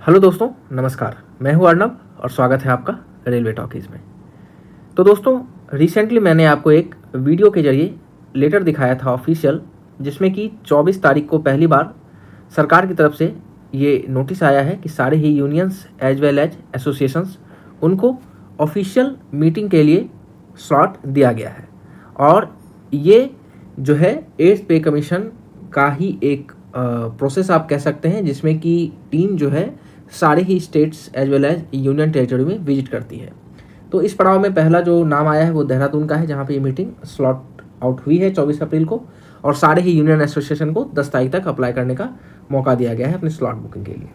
Hello दोस्तों, नमस्कार। मैं हूं अर्नब और स्वागत है आपका रेलवे टॉकीज़ में। तो दोस्तों, रिसेंटली मैंने आपको एक वीडियो के जरिए लेटर दिखाया था ऑफिशियल, जिसमें कि 24 तारीख को पहली बार सरकार की तरफ से ये नोटिस आया है कि सारे ही unions as well as associations उनको ऑफिशियल मीटिंग के लिए स्लॉट दिया गया है। और ये जो है एट्थ पे कमीशन का ही एक प्रोसेस आप कह सकते हैं, जिसमें कि टीम जो है सारे ही states as well as union territory में विजिट करती है। तो इस पड़ाव में पहला जो नाम आया है वो देहरादून का है, जहाँ पे ये मीटिंग स्लॉट आउट हुई है 24 अप्रैल को, और सारे ही यूनियन एसोसिएशन को 10 तारीख तक अप्लाई करने का मौका दिया गया है अपनी स्लॉट बुकिंग के लिए।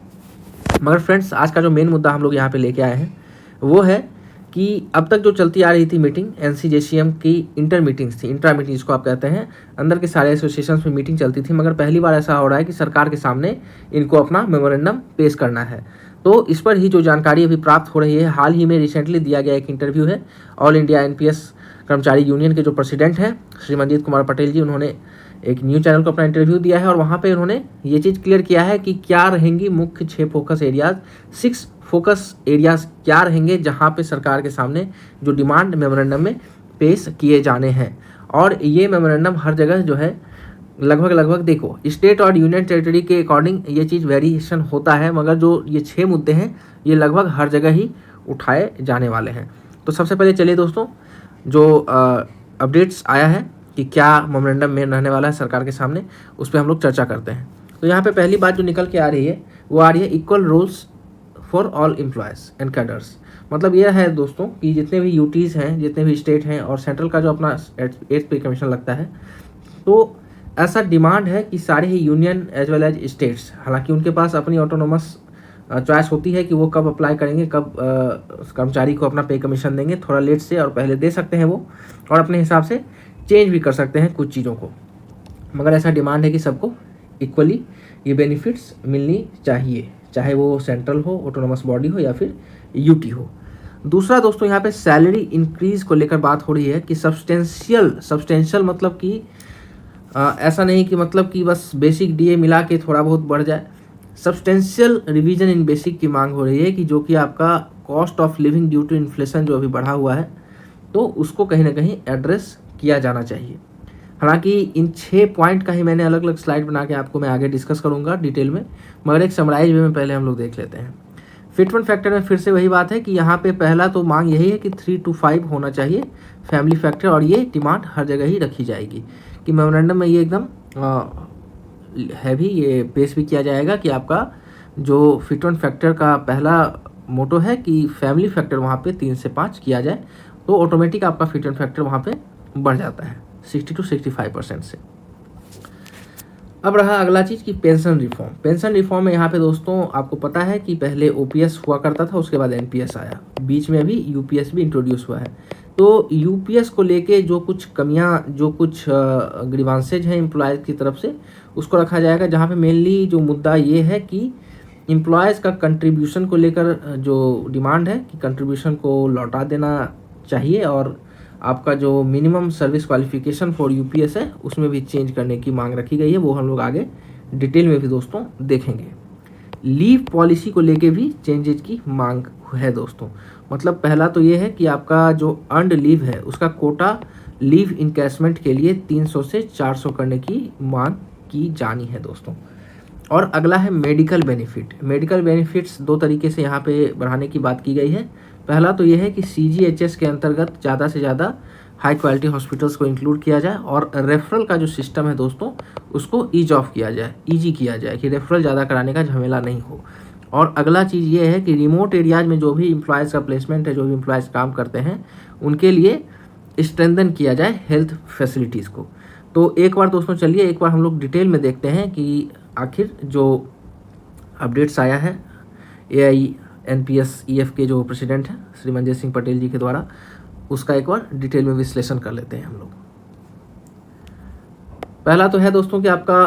मगर फ्रेंड्स, आज का जो मेन मुद्दा हम लोग यहाँ पे लेके आए हैं वो है कि अब तक जो चलती आ रही थी मीटिंग एनसीजेसीएम की इंटर मीटिंग्स थी, इंट्रा मीटिंग जिसको आप कहते हैं, अंदर के सारे एसोसिएशंस में मीटिंग चलती थी। मगर पहली बार ऐसा हो रहा है कि सरकार के सामने इनको अपना मेमोरेंडम पेश करना है। तो इस पर ही जो जानकारी अभी प्राप्त हो रही है, हाल ही में रिसेंटली दिया गया एक इंटरव्यू है ऑल इंडिया एनपीएस कर्मचारी यूनियन के जो प्रेसिडेंट हैं श्री मंजीत कुमार पटेल जी, उन्होंने एक न्यूज़ चैनल को अपना इंटरव्यू दिया है और वहाँ पे उन्होंने ये चीज़ क्लियर किया है कि क्या रहेंगी मुख्य 6 फोकस एरियाज, 6 फोकस एरियाज क्या रहेंगे जहाँ पे सरकार के सामने जो डिमांड मेमोरेंडम में पेश किए जाने हैं। और ये मेमोरेंडम हर जगह जो है लगभग देखो स्टेट और यूनियन टेरिटरी के अकॉर्डिंग ये चीज़ वेरिएशन होता है, मगर जो ये 6 मुद्दे हैं ये लगभग हर जगह ही उठाए जाने वाले हैं। तो सबसे पहले चलिए दोस्तों, जो अपडेट्स आया है कि क्या मेमोरेंडम में रहने वाला है सरकार के सामने, उस पर हम लोग चर्चा करते हैं। तो यहाँ पे पहली बात जो निकल के आ रही है वो आ रही है equal rules for all employees and cadres. मतलब यह है दोस्तों कि जितने भी यूटीज़ हैं, जितने भी स्टेट हैं और सेंट्रल का जो अपना 8th पे कमीशन लगता है, तो ऐसा डिमांड है कि सारे ही union as well as states, हालांकि उनके पास अपनी ऑटोनोमस चॉइस होती है कि वो कब अप्लाई करेंगे, कब कर्मचारी को अपना पे कमीशन देंगे, थोड़ा लेट से और पहले दे सकते हैं वो, और अपने हिसाब से चेंज भी कर सकते हैं कुछ चीज़ों को। मगर ऐसा डिमांड है कि सबको इक्वली ये बेनिफिट्स मिलनी चाहिए, चाहे वो सेंट्रल हो, ऑटोनोमस बॉडी हो या फिर यूटी हो। दूसरा दोस्तों, यहाँ पे सैलरी इंक्रीज को लेकर बात हो रही है कि सब्सटेंशियल मतलब कि ऐसा नहीं कि मतलब कि बस बेसिक डीए मिला के थोड़ा बहुत बढ़ जाए। सब्सटेंशियल रिवीजन इन बेसिक की मांग हो रही है कि जो कि आपका cost of living due to inflation जो अभी बढ़ा हुआ है, तो उसको कहीं ना कहीं एड्रेस किया जाना चाहिए। हालांकि इन 6 पॉइंट का ही मैंने अलग अलग स्लाइड बना के आपको मैं आगे डिस्कस करूंगा डिटेल में, मगर एक समराइज वे में पहले हम लोग देख लेते हैं। फिटमेंट फैक्टर में फिर से वही बात है कि यहाँ पे पहला तो मांग यही है कि 3 to 5 होना चाहिए फैमिली फैक्टर, और ये डिमांड हर जगह ही रखी जाएगी कि मेमोरेंडम में ये एकदम हैवी ये पेश भी किया जाएगा कि आपका जो फिटमेंट फैक्टर का पहला मोटो है कि फैमिली फैक्टर वहाँ पे 3 से 5 किया जाए, तो ऑटोमेटिक आपका फिटमेंट फैक्टर वहाँ पे बढ़ जाता है 60 to 65% से। अब रहा अगला चीज़ कि पेंशन रिफॉर्म में यहाँ पे दोस्तों आपको पता है कि पहले ओपीएस हुआ करता था, उसके बाद एनपीएस आया, बीच में अभी यूपीएस भी इंट्रोड्यूस हुआ है। तो यूपीएस को लेके जो कुछ कमियां, जो कुछ ग्रीवांसेज हैं एम्प्लॉयज़ की तरफ से, उसको रखा जाएगा, जहाँ पे मेनली जो मुद्दा ये है कि एम्प्लॉयज़ का कंट्रीब्यूशन को लेकर जो डिमांड है कि कंट्रीब्यूशन को लौटा देना चाहिए, और आपका जो minimum service qualification for UPS है उसमें भी चेंज करने की मांग रखी गई है। वो हम लोग आगे डिटेल में भी दोस्तों देखेंगे। लीव पॉलिसी को लेके भी चेंजेज की मांग है दोस्तों। मतलब पहला तो ये है कि आपका जो अर्नड लीव है उसका कोटा लीव इनकैशमेंट के लिए 300 से 400 करने की मांग की जानी है दोस्तों। और अगला है मेडिकल बेनिफिट्स 2 तरीके से यहाँ पे बढ़ाने की बात की गई है। पहला तो ये है कि सीजीएचएस के अंतर्गत ज़्यादा से ज़्यादा हाई क्वालिटी हॉस्पिटल्स को इंक्लूड किया जाए, और रेफरल का जो सिस्टम है दोस्तों उसको ईजी किया जाए कि रेफरल ज़्यादा कराने का झमेला नहीं हो। और अगला चीज़ ये है कि रिमोट एरियाज में जो भी एम्प्लॉयज़ का प्लेसमेंट है, जो भी एम्प्लॉयज़ काम करते हैं, उनके लिए स्ट्रेंथन किया जाए हेल्थ फैसिलिटीज़ को। तो एक बार दोस्तों चलिए एक बार हम लोग डिटेल में देखते हैं कि आखिर जो अपडेट्स आया है AINPSEF के जो प्रेसिडेंट हैं श्री मंजीत सिंह पटेल जी के द्वारा, उसका एक बार डिटेल में विश्लेषण कर लेते हैं हम लोग। पहला तो है दोस्तों कि आपका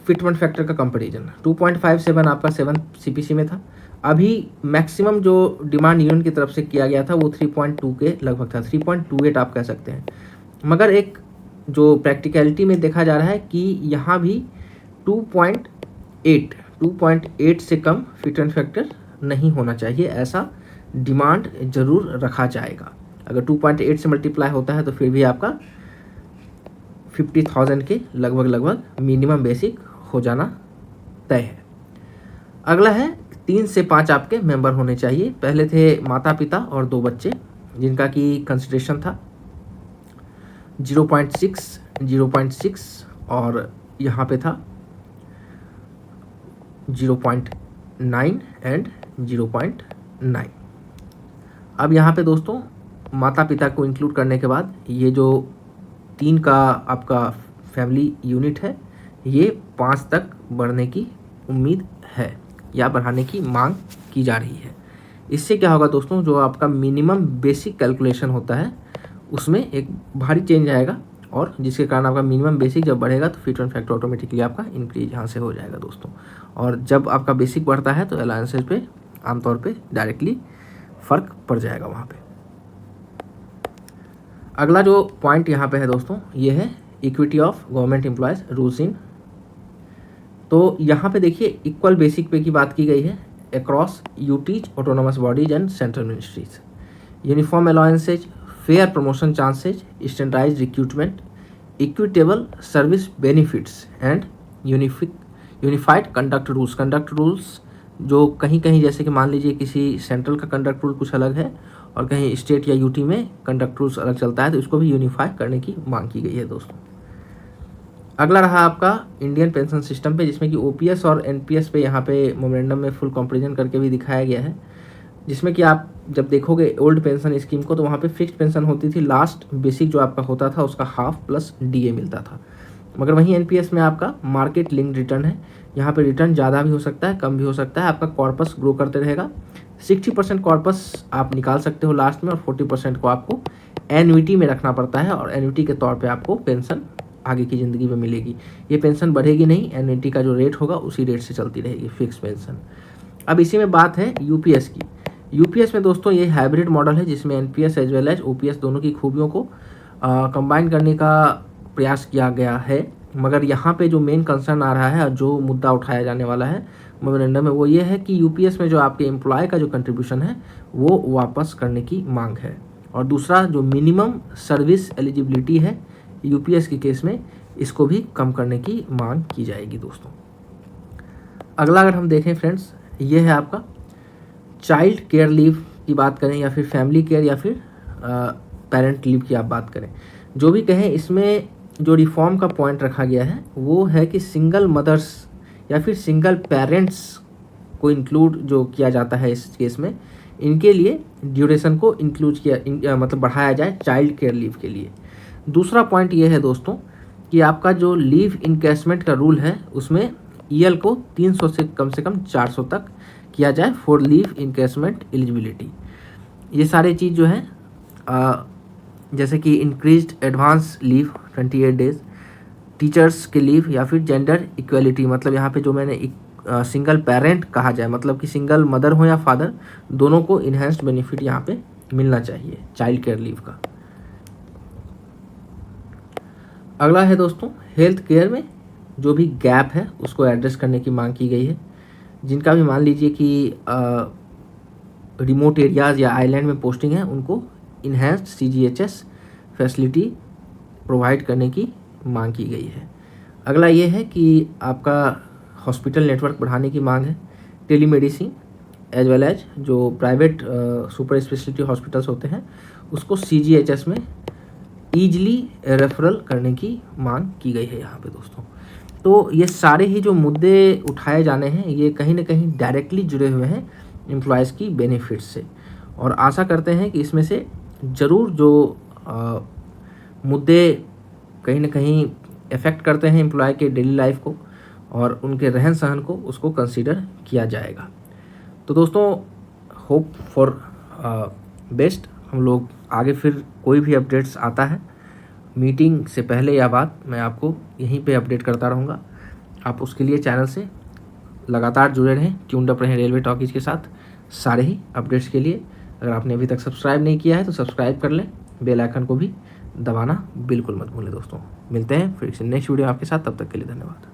फिटमेंट फैक्टर का कंपैरिजन 2.57 आपका 7 सीपीसी में था। अभी मैक्सिमम जो डिमांड यूनियन की तरफ से किया गया था वो 3.2 के लगभग था, 3.28 आप कह सकते हैं। मगर एक जो प्रैक्टिकलिटी में देखा जा रहा है कि यहाँ भी 2.8 2.8 से कम फिट एंड फैक्टर नहीं होना चाहिए, ऐसा डिमांड जरूर रखा जाएगा। अगर 2.8 से मल्टीप्लाई होता है तो फिर भी आपका 50,000 के लगभग मिनिमम बेसिक हो जाना तय है। अगला है 3 से 5 आपके मेंबर होने चाहिए। पहले थे माता पिता और 2 बच्चे, जिनका कि कंसिडरेशन था 0.6, 0.6 और यहाँ पे था 0.9 एंड 0.9। अब यहाँ पे दोस्तों माता पिता को इंक्लूड करने के बाद ये जो 3 का आपका फैमिली यूनिट है ये 5 तक बढ़ने की उम्मीद है या बढ़ाने की मांग की जा रही है। इससे क्या होगा दोस्तों, जो आपका मिनिमम बेसिक कैलकुलेशन होता है उसमें एक भारी चेंज आएगा और जिसके कारण आपका मिनिमम बेसिक जब बढ़ेगा तो फिट एंड फैक्टर ऑटोमेटिकली आपका इंक्रीज यहाँ से हो जाएगा दोस्तों। और जब आपका बेसिक बढ़ता है तो अलायंसेज पे आमतौर पे डायरेक्टली फ़र्क पड़ जाएगा वहाँ पे। अगला जो पॉइंट यहाँ पे है दोस्तों ये है equity of government employees rules in. तो यहाँ पे देखिए इक्वल बेसिक पे की बात की गई है across UTs autonomous bodies and central ministries, uniform allowances, fair promotion chances, standardised recruitment, equitable service benefits and unified conduct rules. Conduct rules जो कहीं कहीं जैसे कि मान लीजिए किसी सेंट्रल का कंडक्ट रूल कुछ अलग है और कहीं स्टेट या यूटी में कंडक्ट रूल्स अलग चलता है, तो इसको भी यूनिफाई करने की मांग की गई है दोस्तों। अगला रहा आपका इंडियन पेंशन सिस्टम पे, जिसमें कि ओपीएस और एनपीएस पे यहाँ पे मोमेंडम में फुल कंपेरिजन करके भी दिखाया गया है, जिसमें कि आप जब देखोगे ओल्ड पेंशन स्कीम को तो वहाँ पे फिक्स्ड पेंशन होती थी, लास्ट बेसिक जो आपका होता था उसका हाफ प्लस डीए मिलता था। मगर वहीं एनपीएस में आपका मार्केट लिंक रिटर्न है, यहाँ पे रिटर्न ज़्यादा भी हो सकता है कम भी हो सकता है, आपका कॉर्पस ग्रो करते रहेगा। 60% कॉर्पस आप निकाल सकते हो लास्ट में और 40% को आपको एन्युटी में रखना पड़ता है और एन्युटी के तौर पे आपको पेंशन आगे की ज़िंदगी में मिलेगी। ये पेंशन बढ़ेगी नहीं, एन्युटी का जो रेट होगा उसी रेट से चलती रहेगी फिक्स पेंशन। अब इसी में बात है यूपीएस की। यूपीएस में दोस्तों ये हाइब्रिड मॉडल है जिसमें NPS as well as OPS दोनों की खूबियों को कंबाइन करने का प्रयास किया गया है। मगर यहाँ पे जो मेन कंसर्न आ रहा है और जो मुद्दा उठाया जाने वाला है मेमोरेंडम में वो ये है कि यूपीएस में जो आपके एम्प्लॉय का जो कंट्रीब्यूशन है वो वापस करने की मांग है। और दूसरा जो मिनिमम सर्विस एलिजिबिलिटी है यूपीएस के केस में, इसको भी कम करने की मांग की जाएगी दोस्तों। अगला अगर हम देखें फ्रेंड्स, ये है आपका चाइल्ड केयर लीव की बात करें या फिर फैमिली केयर या फिर पेरेंट लीव की आप बात करें, जो भी कहें, इसमें जो रिफॉर्म का पॉइंट रखा गया है वो है कि सिंगल मदर्स या फिर सिंगल पेरेंट्स को इंक्लूड जो किया जाता है इस केस में, इनके लिए ड्यूरेशन को इंक्लूड किया मतलब बढ़ाया जाए चाइल्ड केयर लीव के लिए। दूसरा पॉइंट ये है दोस्तों कि आपका जो लीव इनकैशमेंट का रूल है उसमें ईएल को 300 से कम 400 तक किया जाए फॉर लीव इनकैशमेंट एलिजिबिलिटी। ये सारे चीज़ जो है जैसे कि increased advance leave 28 days, teachers के लीव या फिर जेंडर इक्वलिटी, मतलब यहाँ पे जो मैंने सिंगल पेरेंट कहा जाए, मतलब कि सिंगल मदर हो या फादर, दोनों को इन्हेंस्ड बेनिफिट यहाँ पे मिलना चाहिए चाइल्ड केयर लीव का। अगला है दोस्तों हेल्थ केयर में जो भी गैप है उसको एड्रेस करने की मांग की गई है। जिनका भी मान लीजिए कि रिमोट एरियाज़ या आइलैंड में पोस्टिंग है उनको इन्हेंस्ड सीजीएचएस फैसिलिटी प्रोवाइड करने की मांग की गई है। अगला ये है कि आपका हॉस्पिटल नेटवर्क बढ़ाने की मांग है। टेलीमेडिसिन एज वेल एज जो प्राइवेट सुपर स्पेशलिटी हॉस्पिटल्स होते हैं उसको सीजीएचएस में ईजिली रेफरल करने की मांग की गई है यहाँ पे दोस्तों। तो ये सारे ही जो मुद्दे उठाए जाने हैं ये कहीं ना कहीं डायरेक्टली जुड़े हुए हैं एम्प्लॉयज़ की बेनिफिट्स से, और आशा करते हैं कि इसमें से ज़रूर जो मुद्दे कहीं ना कहीं इफ़ेक्ट करते हैं एम्प्लॉय के डेली लाइफ को और उनके रहन सहन को, उसको कंसीडर किया जाएगा। तो दोस्तों होप फॉर बेस्ट। हम लोग आगे फिर कोई भी अपडेट्स आता है मीटिंग से पहले या बाद मैं आपको यहीं पे अपडेट करता रहूँगा। आप उसके लिए चैनल से लगातार जुड़े रहें, ट्यून्ड अप रहें रेलवे टॉकीज़ के साथ सारे ही अपडेट्स के लिए। अगर आपने अभी तक सब्सक्राइब नहीं किया है तो सब्सक्राइब कर लें, बेल आइकन को भी दबाना बिल्कुल मत भूलें दोस्तों। मिलते हैं फिर से नेक्स्ट वीडियो आपके साथ, तब तक के लिए धन्यवाद।